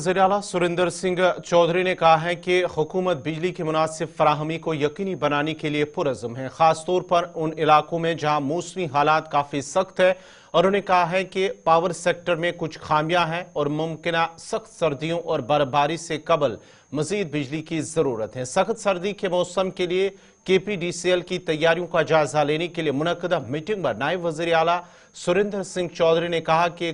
वज़ीर-ए-आला सुरिंदर सिंह चौधरी ने कहा है कि हुकूमत बिजली की मुनासिब फराहमी को यकीनी बनाने के लिए पुरज़्म है, खासतौर पर उन इलाकों में जहां मौसमी हालात काफ़ी सख्त है। और उन्होंने कहा है कि पावर सेक्टर में कुछ खामियां हैं और मुमकिन सख्त सर्दियों और बर्फबारी से कबल मजीद बिजली की ज़रूरत है। सख्त सर्दी के मौसम के लिए KPDCL की तैयारियों का जायजा लेने के लिए मुनक़दा मीटिंग में नायब वज़ीर-ए-आला सुरिंदर सिंह चौधरी ने कहा कि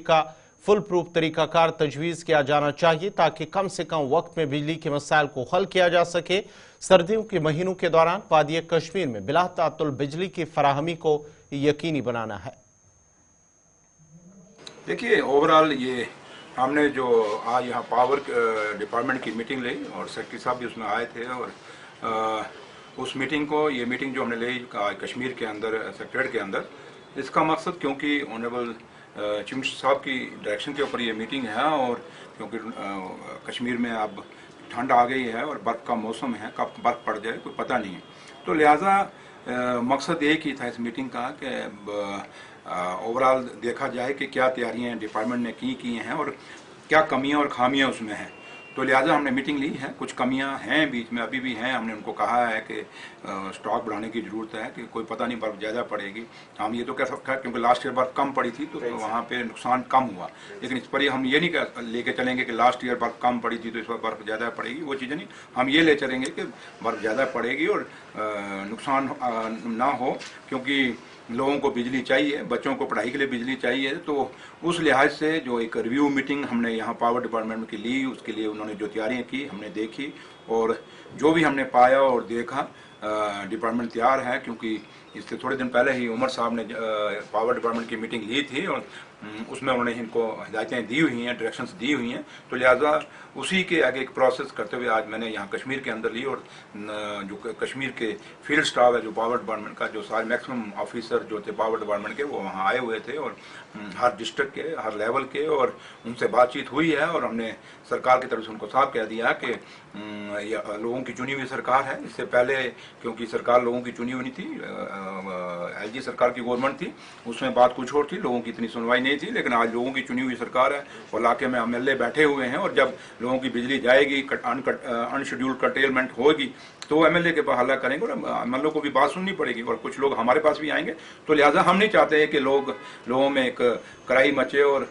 फुल प्रूफ तरीकाकार तजवीज़ किया जाना चाहिए ताकि कम से कम वक्त में बिजली के मसाइल को हल किया जा सके। सर्दियों के महीनों के दौरान वादी कश्मीर में बिला तातुल बिजली की फराहमी को यकीनी बनाना है। देखिए, ओवरऑल ये हमने जो आज यहाँ पावर डिपार्टमेंट की मीटिंग ली और सेक्रेटरी साहब भी उसमें आए थे और उस मीटिंग को ये मीटिंग जो हमने ली कश्मीर के अंदर सेक्रेटरीट के अंदर, इसका मकसद क्योंकि ऑनरेबल चीफ मिनिस्टर साहब की डायरेक्शन के ऊपर ये मीटिंग है और क्योंकि कश्मीर में अब ठंड आ गई है और बर्फ़ का मौसम है, कब बर्फ़ पड़ जाए कोई पता नहीं है, तो लिहाजा मकसद एक ही था इस मीटिंग का कि ओवरऑल देखा जाए कि क्या तैयारियां डिपार्टमेंट ने की हैं और क्या कमियां और खामियां उसमें हैं। तो लिहाजा हमने मीटिंग ली है। कुछ कमियां हैं बीच में अभी भी हैं, हमने उनको कहा है कि स्टॉक बढ़ाने की ज़रूरत है कि कोई पता नहीं बर्फ़ ज़्यादा पड़ेगी। हम ये तो कह सकते हैं क्योंकि लास्ट ईयर बर्फ़ कम पड़ी थी तो वहाँ पे नुकसान कम हुआ, लेकिन इस पर हम ये नहीं लेके चलेंगे कि लास्ट ईयर बर्फ़ कम पड़ी थी तो इस बार बर्फ़ ज़्यादा पड़ेगी, वो चीज़ें नहीं। हम ये ले चलेंगे कि बर्फ़ ज़्यादा पड़ेगी और नुकसान ना हो, क्योंकि लोगों को बिजली चाहिए, बच्चों को पढ़ाई के लिए बिजली चाहिए। तो उस लिहाज से जो एक रिव्यू मीटिंग हमने यहाँ पावर डिपार्टमेंट की ली, उसके लिए उन्होंने जो तैयारियाँ की हमने देखी और जो भी हमने पाया और देखा, डिपार्टमेंट तैयार है। क्योंकि इससे थोड़े दिन पहले ही उमर साहब ने पावर डिपार्टमेंट की मीटिंग ली थी और उसमें उन्होंने इनको हिदायतें दी हुई हैं, डायरेक्शंस दी हुई हैं। तो लिहाजा उसी के आगे एक प्रोसेस करते हुए आज मैंने यहाँ कश्मीर के अंदर ली और जो कश्मीर के फील्ड स्टाफ है जो पावर डिपार्टमेंट का, जो सारे मैक्सिमम ऑफिसर जो थे पावर डिपार्टमेंट के, वो वहाँ आए हुए थे और हर डिस्ट्रिक्ट के हर लेवल के, और उनसे बातचीत हुई है और हमने सरकार की तरफ से उनको साफ कह दिया कि लोगों की चुनी हुई सरकार है। इससे पहले क्योंकि सरकार लोगों की चुनी हुई नहीं थी, LG सरकार की गवर्नमेंट थी, उसमें बात कुछ और थी, लोगों की इतनी सुनवाई नहीं थी। लेकिन आज लोगों की चुनी हुई सरकार है और इलाके में MLA बैठे हुए हैं और जब लोगों की बिजली जाएगी, अनशेड्यूल्ड कर्टेलमेंट होगी, तो MLA के पास हल्ला करेंगे और MLA को भी बात सुननी पड़ेगी और कुछ लोग हमारे पास भी आएंगे। तो लिहाजा हम नहीं चाहते हैं कि लोगों में एक कराई मचे और